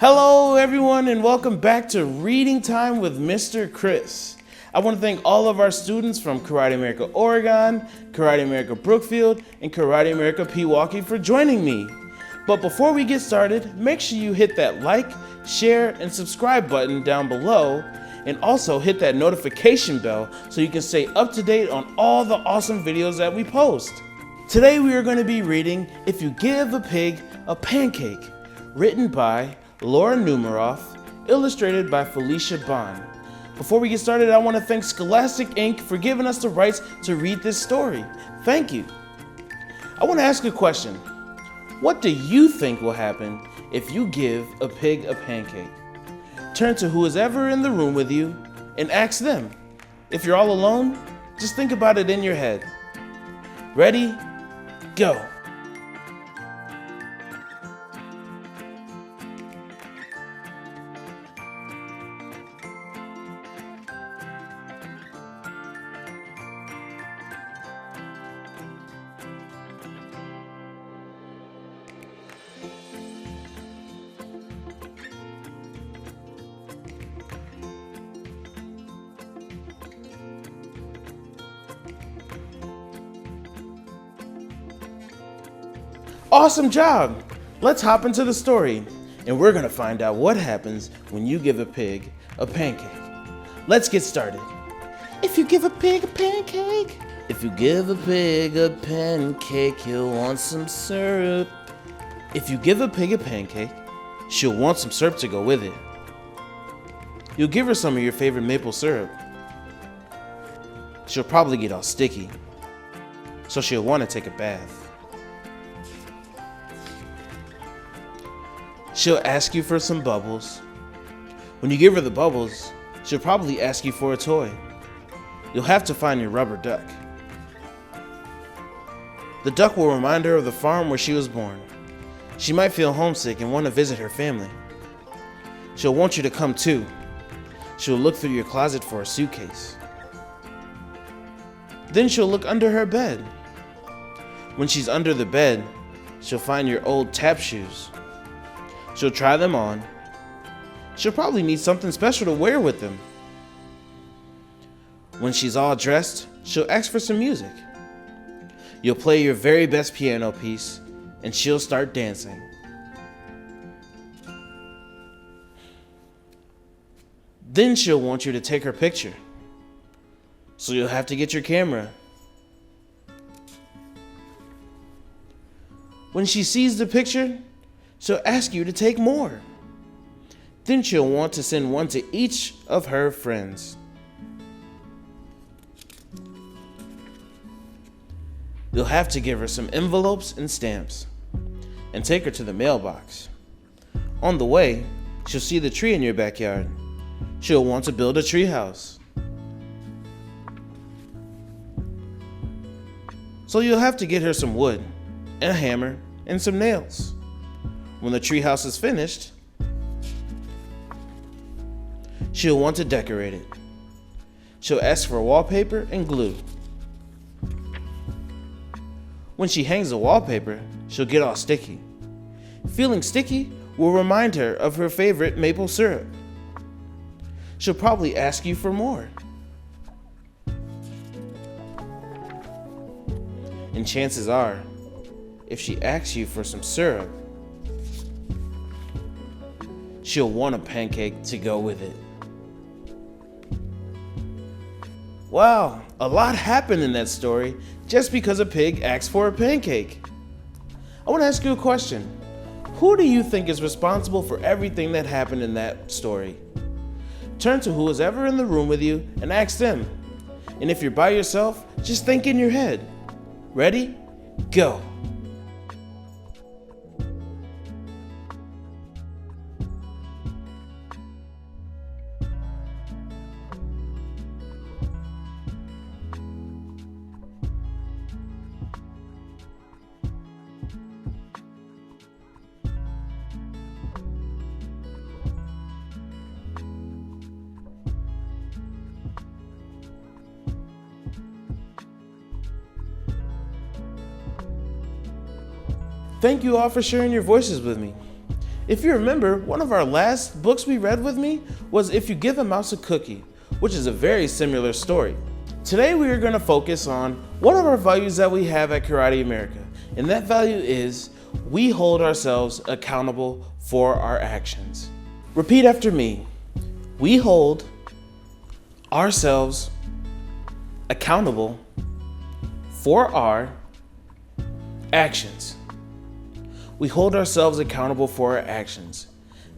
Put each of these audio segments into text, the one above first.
Hello everyone and welcome back to Reading Time with Mr. Chris. I want to thank all of our students from Karate America Oregon, Karate America Brookfield, and Karate America Pewaukee for joining me. But before we get started, make sure you hit that like, share, and subscribe button down below, and also hit that notification bell so you can stay up to date on all the awesome videos that we post. Today we are going to be reading If You Give a Pig a Pancake, written by Laura Numeroff, illustrated by Felicia Bond. Before we get started, I want to thank Scholastic Inc. for giving us the rights to read this story. Thank you. I want to ask a question. What do you think will happen if you give a pig a pancake? Turn to who is ever in the room with you and ask them. If you're all alone, just think about it in your head. Ready? Go. Awesome job! Let's hop into the story, and we're gonna find out what happens when you give a pig a pancake. Let's get started. If you give a pig a pancake, if you give a pig a pancake, he'll want some syrup. If you give a pig a pancake, she'll want some syrup to go with it. You'll give her some of your favorite maple syrup. She'll probably get all sticky, so she'll want to take a bath. She'll ask you for some bubbles. When you give her the bubbles, she'll probably ask you for a toy. You'll have to find your rubber duck. The duck will remind her of the farm where she was born. She might feel homesick and want to visit her family. She'll want you to come too. She'll look through your closet for a suitcase. Then she'll look under her bed. When she's under the bed, she'll find your old tap shoes. She'll try them on. She'll probably need something special to wear with them. When she's all dressed, she'll ask for some music. You'll play your very best piano piece, and she'll start dancing. Then she'll want you to take her picture. So you'll have to get your camera. When she sees the picture, she'll ask you to take more. Then she'll want to send one to each of her friends. You'll have to give her some envelopes and stamps and take her to the mailbox. On the way, she'll see the tree in your backyard. She'll want to build a tree house. So you'll have to get her some wood, a hammer, and some nails. When the treehouse is finished, she'll want to decorate it. She'll ask for wallpaper and glue. When she hangs the wallpaper, she'll get all sticky. Feeling sticky will remind her of her favorite maple syrup. She'll probably ask you for more. And chances are, if she asks you for some syrup, she'll want a pancake to go with it. Wow, a lot happened in that story just because a pig asked for a pancake. I want to ask you a question. Who do you think is responsible for everything that happened in that story? Turn to who is ever in the room with you and ask them. And if you're by yourself, just think in your head. Ready? Go. Thank you all for sharing your voices with me. If you remember, one of our last books we read with me was If You Give a Mouse a Cookie, which is a very similar story. Today we are going to focus on one of our values that we have at Karate America, and that value is we hold ourselves accountable for our actions. Repeat after me. We hold ourselves accountable for our actions. We hold ourselves accountable for our actions.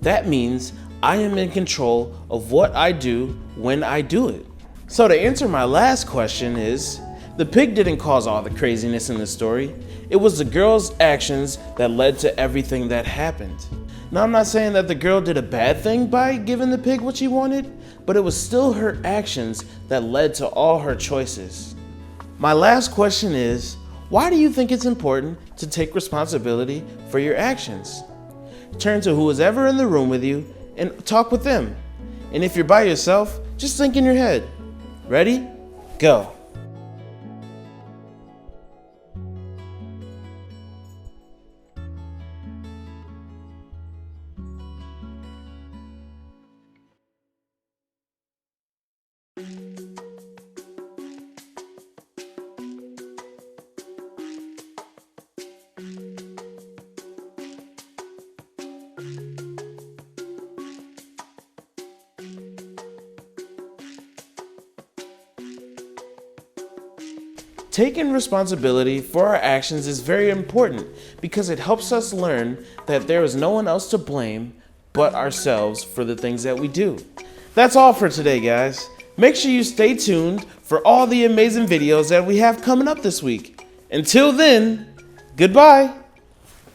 That means I am in control of what I do when I do it. So to answer my last question is, the pig didn't cause all the craziness in the story. It was the girl's actions that led to everything that happened. Now, I'm not saying that the girl did a bad thing by giving the pig what she wanted, but it was still her actions that led to all her choices. My last question is, why do you think it's important to take responsibility for your actions? Turn to who is ever in the room with you and talk with them. And if you're by yourself, just think in your head. Ready? Go. Taking responsibility for our actions is very important because it helps us learn that there is no one else to blame but ourselves for the things that we do. That's all for today, guys. Make sure you stay tuned for all the amazing videos that we have coming up this week. Until then, goodbye.